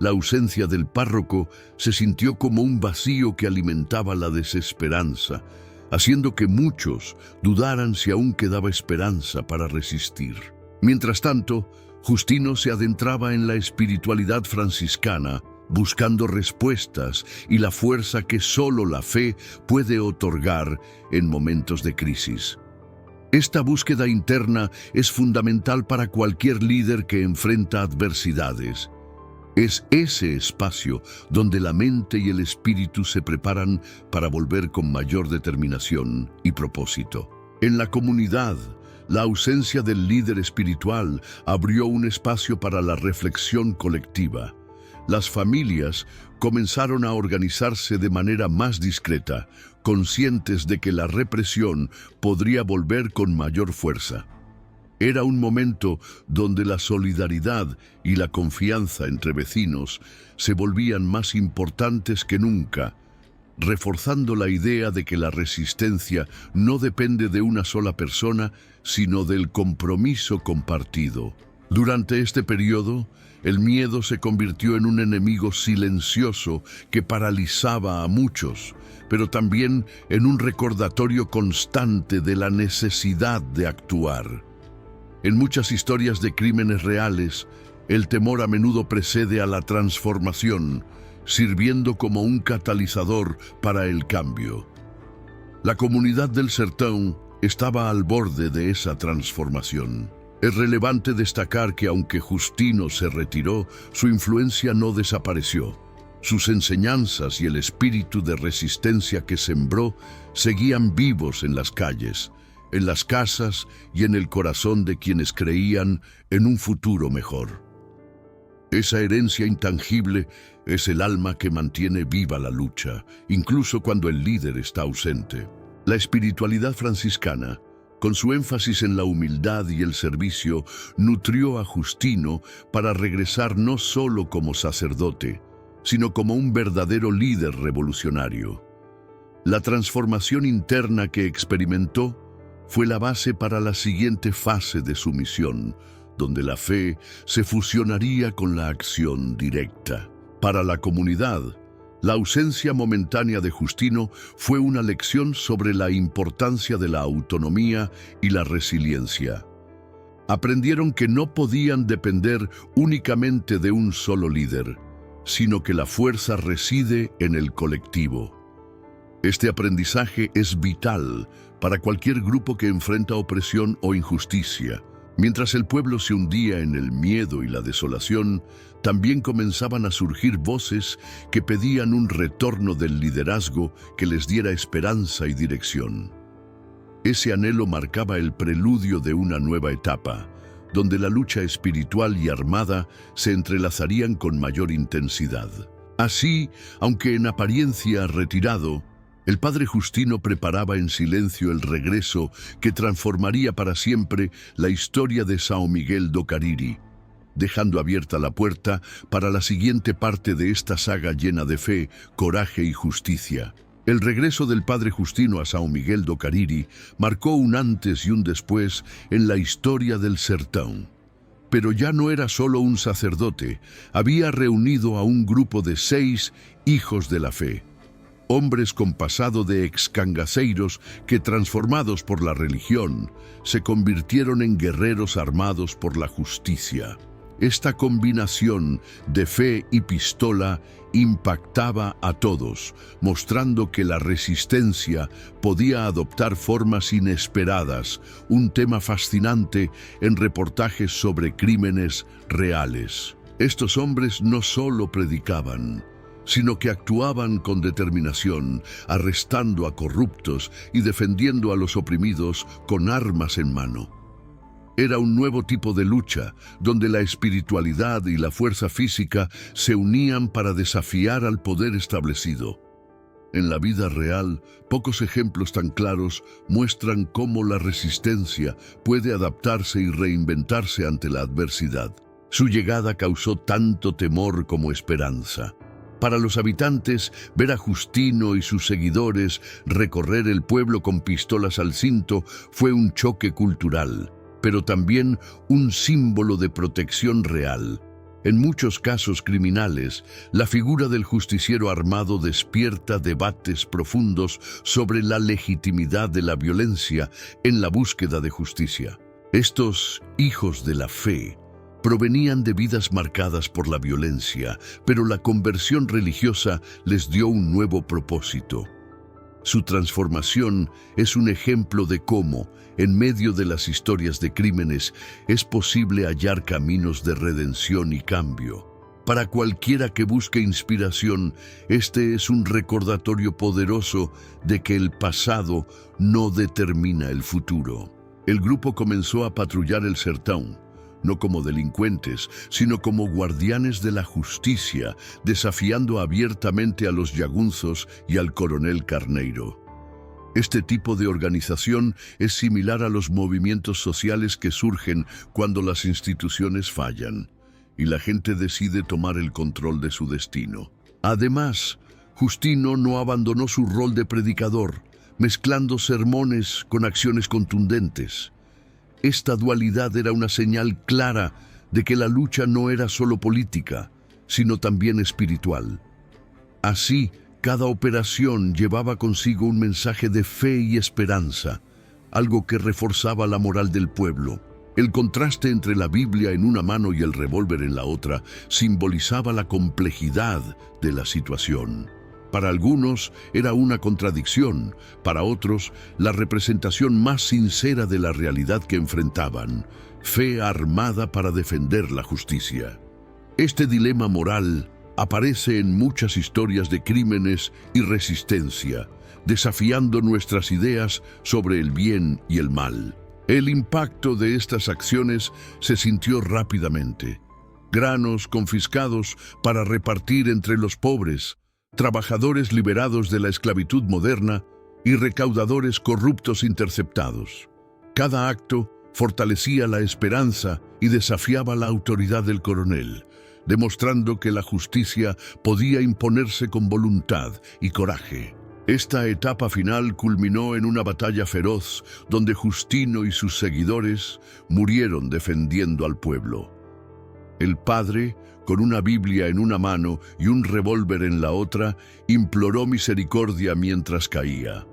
La ausencia del párroco se sintió como un vacío que alimentaba la desesperanza, haciendo que muchos dudaran si aún quedaba esperanza para resistir. Mientras tanto, Justino se adentraba en la espiritualidad franciscana, buscando respuestas y la fuerza que solo la fe puede otorgar en momentos de crisis. Esta búsqueda interna es fundamental para cualquier líder que enfrenta adversidades. Es ese espacio donde la mente y el espíritu se preparan para volver con mayor determinación y propósito. En la comunidad, la ausencia del líder espiritual abrió un espacio para la reflexión colectiva. Las familias comenzaron a organizarse de manera más discreta, conscientes de que la represión podría volver con mayor fuerza. Era un momento donde la solidaridad y la confianza entre vecinos se volvían más importantes que nunca, reforzando la idea de que la resistencia no depende de una sola persona, sino del compromiso compartido. Durante este periodo, el miedo se convirtió en un enemigo silencioso que paralizaba a muchos, pero también en un recordatorio constante de la necesidad de actuar. En muchas historias de crímenes reales, el temor a menudo precede a la transformación, sirviendo como un catalizador para el cambio. La comunidad del sertão estaba al borde de esa transformación. Es relevante destacar que aunque Justino se retiró, su influencia no desapareció. Sus enseñanzas y el espíritu de resistencia que sembró seguían vivos en las calles, en las casas y en el corazón de quienes creían en un futuro mejor. Esa herencia intangible es el alma que mantiene viva la lucha, incluso cuando el líder está ausente. La espiritualidad franciscana, con su énfasis en la humildad y el servicio, nutrió a Justino para regresar no solo como sacerdote, sino como un verdadero líder revolucionario. La transformación interna que experimentó fue la base para la siguiente fase de su misión, donde la fe se fusionaría con la acción directa. Para la comunidad, la ausencia momentánea de Justino fue una lección sobre la importancia de la autonomía y la resiliencia. Aprendieron que no podían depender únicamente de un solo líder, sino que la fuerza reside en el colectivo. Este aprendizaje es vital para cualquier grupo que enfrenta opresión o injusticia. Mientras el pueblo se hundía en el miedo y la desolación, también comenzaban a surgir voces que pedían un retorno del liderazgo que les diera esperanza y dirección. Ese anhelo marcaba el preludio de una nueva etapa, donde la lucha espiritual y armada se entrelazarían con mayor intensidad. Así, aunque en apariencia retirado, el padre Justino preparaba en silencio el regreso que transformaría para siempre la historia de São Miguel do Cariri. dejando abierta la puerta para la siguiente parte de esta saga llena de fe, coraje y justicia. El regreso del padre Justino a São Miguel do Cariri marcó un antes y un después en la historia del sertão. Pero ya no era solo un sacerdote, había reunido a un grupo de 6 hijos de la fe. Hombres con pasado de excangaceiros que, transformados por la religión, se convirtieron en guerreros armados por la justicia. Esta combinación de fe y pistola impactaba a todos, mostrando que la resistencia podía adoptar formas inesperadas, un tema fascinante en reportajes sobre crímenes reales. Estos hombres no solo predicaban, sino que actuaban con determinación, arrestando a corruptos y defendiendo a los oprimidos con armas en mano. Era un nuevo tipo de lucha, donde la espiritualidad y la fuerza física se unían para desafiar al poder establecido. En la vida real, pocos ejemplos tan claros muestran cómo la resistencia puede adaptarse y reinventarse ante la adversidad. Su llegada causó tanto temor como esperanza. Para los habitantes, ver a Justino y sus seguidores recorrer el pueblo con pistolas al cinto fue un choque cultural, pero también un símbolo de protección real. En muchos casos criminales, la figura del justiciero armado despierta debates profundos sobre la legitimidad de la violencia en la búsqueda de justicia. Estos hijos de la fe provenían de vidas marcadas por la violencia, pero la conversión religiosa les dio un nuevo propósito. Su transformación es un ejemplo de cómo, en medio de las historias de crímenes, es posible hallar caminos de redención y cambio. Para cualquiera que busque inspiración, este es un recordatorio poderoso de que el pasado no determina el futuro. El grupo comenzó a patrullar el sertão, no como delincuentes, sino como guardianes de la justicia, desafiando abiertamente a los jagunzos y al coronel Carneiro. Este tipo de organización es similar a los movimientos sociales que surgen cuando las instituciones fallan y la gente decide tomar el control de su destino. Además, Justino no abandonó su rol de predicador, mezclando sermones con acciones contundentes. Esta dualidad era una señal clara de que la lucha no era solo política, sino también espiritual. Así, cada operación llevaba consigo un mensaje de fe y esperanza, algo que reforzaba la moral del pueblo. El contraste entre la Biblia en una mano y el revólver en la otra simbolizaba la complejidad de la situación. Para algunos era una contradicción, para otros la representación más sincera de la realidad que enfrentaban, fe armada para defender la justicia. Este dilema moral aparece en muchas historias de crímenes y resistencia, desafiando nuestras ideas sobre el bien y el mal. El impacto de estas acciones se sintió rápidamente. Granos confiscados para repartir entre los pobres, trabajadores liberados de la esclavitud moderna y recaudadores corruptos interceptados. Cada acto fortalecía la esperanza y desafiaba la autoridad del coronel, demostrando que la justicia podía imponerse con voluntad y coraje. Esta etapa final culminó en una batalla feroz donde Justino y sus seguidores murieron defendiendo al pueblo. El padre, con una Biblia en una mano y un revólver en la otra, imploró misericordia mientras caía.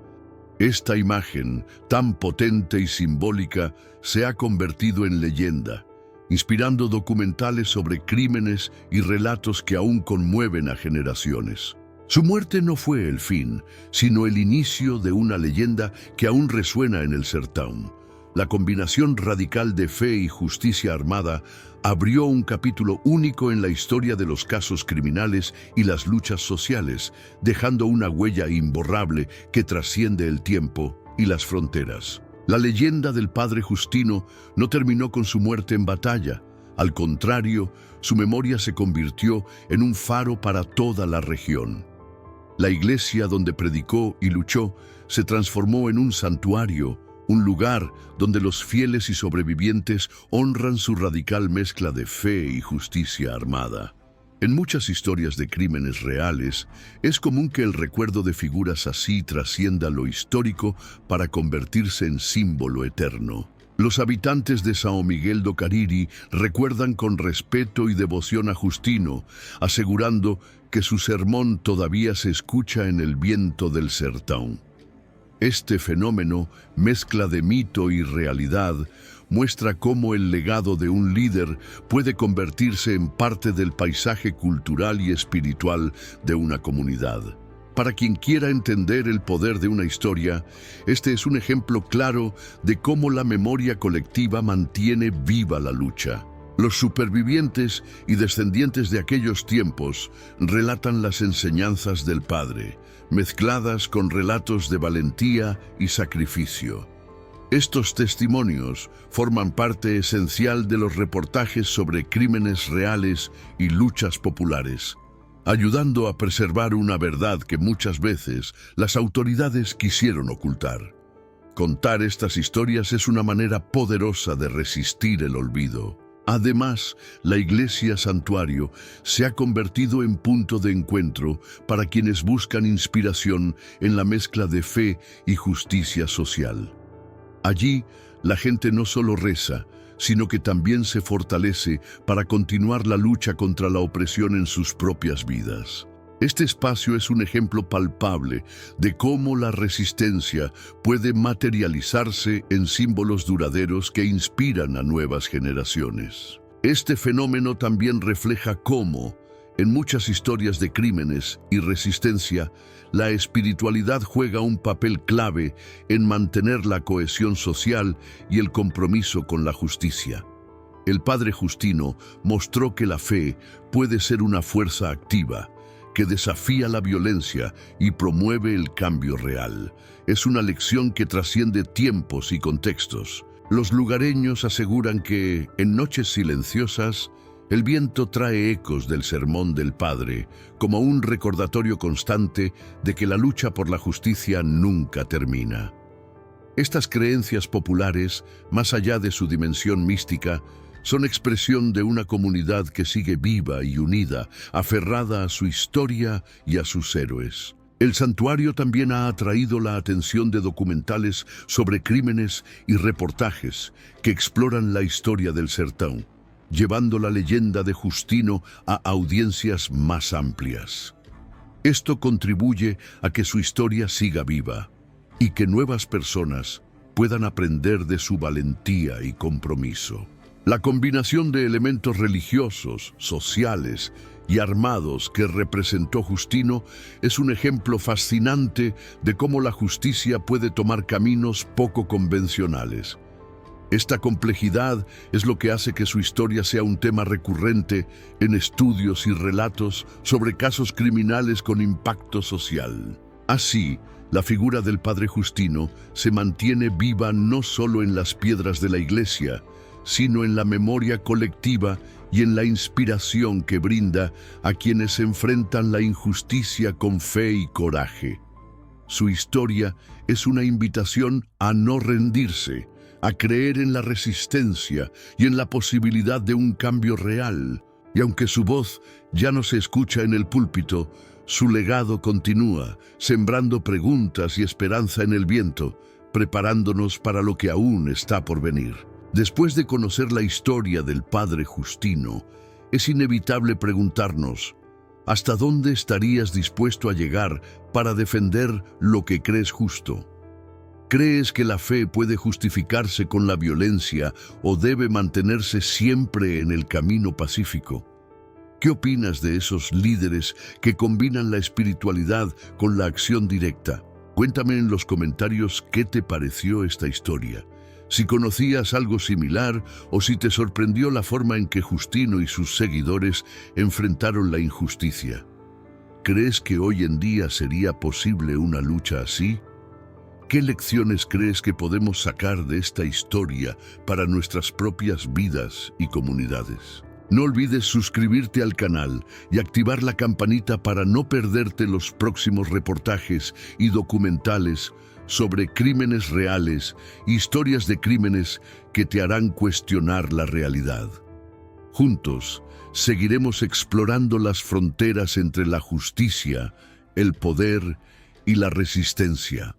Esta imagen, tan potente y simbólica, se ha convertido en leyenda, inspirando documentales sobre crímenes y relatos que aún conmueven a generaciones. Su muerte no fue el fin, sino el inicio de una leyenda que aún resuena en el sertão. La combinación radical de fe y justicia armada abrió un capítulo único en la historia de los casos criminales y las luchas sociales, dejando una huella imborrable que trasciende el tiempo y las fronteras. La leyenda del padre Justino no terminó con su muerte en batalla. Al contrario, su memoria se convirtió en un faro para toda la región. La iglesia donde predicó y luchó se transformó en un santuario, un lugar donde los fieles y sobrevivientes honran su radical mezcla de fe y justicia armada. En muchas historias de crímenes reales, es común que el recuerdo de figuras así trascienda lo histórico para convertirse en símbolo eterno. Los habitantes de São Miguel do Cariri recuerdan con respeto y devoción a Justino, asegurando que su sermón todavía se escucha en el viento del sertão. Este fenómeno, mezcla de mito y realidad, muestra cómo el legado de un líder puede convertirse en parte del paisaje cultural y espiritual de una comunidad. Para quien quiera entender el poder de una historia, este es un ejemplo claro de cómo la memoria colectiva mantiene viva la lucha. Los supervivientes y descendientes de aquellos tiempos relatan las enseñanzas del Padre, mezcladas con relatos de valentía y sacrificio. Estos testimonios forman parte esencial de los reportajes sobre crímenes reales y luchas populares, ayudando a preservar una verdad que muchas veces las autoridades quisieron ocultar. Contar estas historias es una manera poderosa de resistir el olvido. Además, la iglesia santuario se ha convertido en punto de encuentro para quienes buscan inspiración en la mezcla de fe y justicia social. Allí, la gente no solo reza, sino que también se fortalece para continuar la lucha contra la opresión en sus propias vidas. Este espacio es un ejemplo palpable de cómo la resistencia puede materializarse en símbolos duraderos que inspiran a nuevas generaciones. Este fenómeno también refleja cómo, en muchas historias de crímenes y resistencia, la espiritualidad juega un papel clave en mantener la cohesión social y el compromiso con la justicia. El padre Justino mostró que la fe puede ser una fuerza activa, que desafía la violencia y promueve el cambio real. Es una lección que trasciende tiempos y contextos. Los lugareños aseguran que, en noches silenciosas, el viento trae ecos del sermón del Padre, como un recordatorio constante de que la lucha por la justicia nunca termina. Estas creencias populares, más allá de su dimensión mística, son expresión de una comunidad que sigue viva y unida, aferrada a su historia y a sus héroes. El santuario también ha atraído la atención de documentales sobre crímenes y reportajes que exploran la historia del sertão, llevando la leyenda de Justino a audiencias más amplias. Esto contribuye a que su historia siga viva y que nuevas personas puedan aprender de su valentía y compromiso. La combinación de elementos religiosos, sociales y armados que representó Justino es un ejemplo fascinante de cómo la justicia puede tomar caminos poco convencionales. Esta complejidad es lo que hace que su historia sea un tema recurrente en estudios y relatos sobre casos criminales con impacto social. Así, la figura del padre Justino se mantiene viva no solo en las piedras de la iglesia, sino en la memoria colectiva y en la inspiración que brinda a quienes enfrentan la injusticia con fe y coraje. Su historia es una invitación a no rendirse, a creer en la resistencia y en la posibilidad de un cambio real. Y aunque su voz ya no se escucha en el púlpito, su legado continúa, sembrando preguntas y esperanza en el viento, preparándonos para lo que aún está por venir. Después de conocer la historia del padre Justino, es inevitable preguntarnos, ¿hasta dónde estarías dispuesto a llegar para defender lo que crees justo? ¿Crees que la fe puede justificarse con la violencia o debe mantenerse siempre en el camino pacífico? ¿Qué opinas de esos líderes que combinan la espiritualidad con la acción directa? Cuéntame en los comentarios qué te pareció esta historia. Si conocías algo similar o si te sorprendió la forma en que Justino y sus seguidores enfrentaron la injusticia. ¿Crees que hoy en día sería posible una lucha así? ¿Qué lecciones crees que podemos sacar de esta historia para nuestras propias vidas y comunidades? No olvides suscribirte al canal y activar la campanita para no perderte los próximos reportajes y documentales sobre crímenes reales, historias de crímenes que te harán cuestionar la realidad. Juntos, seguiremos explorando las fronteras entre la justicia, el poder y la resistencia.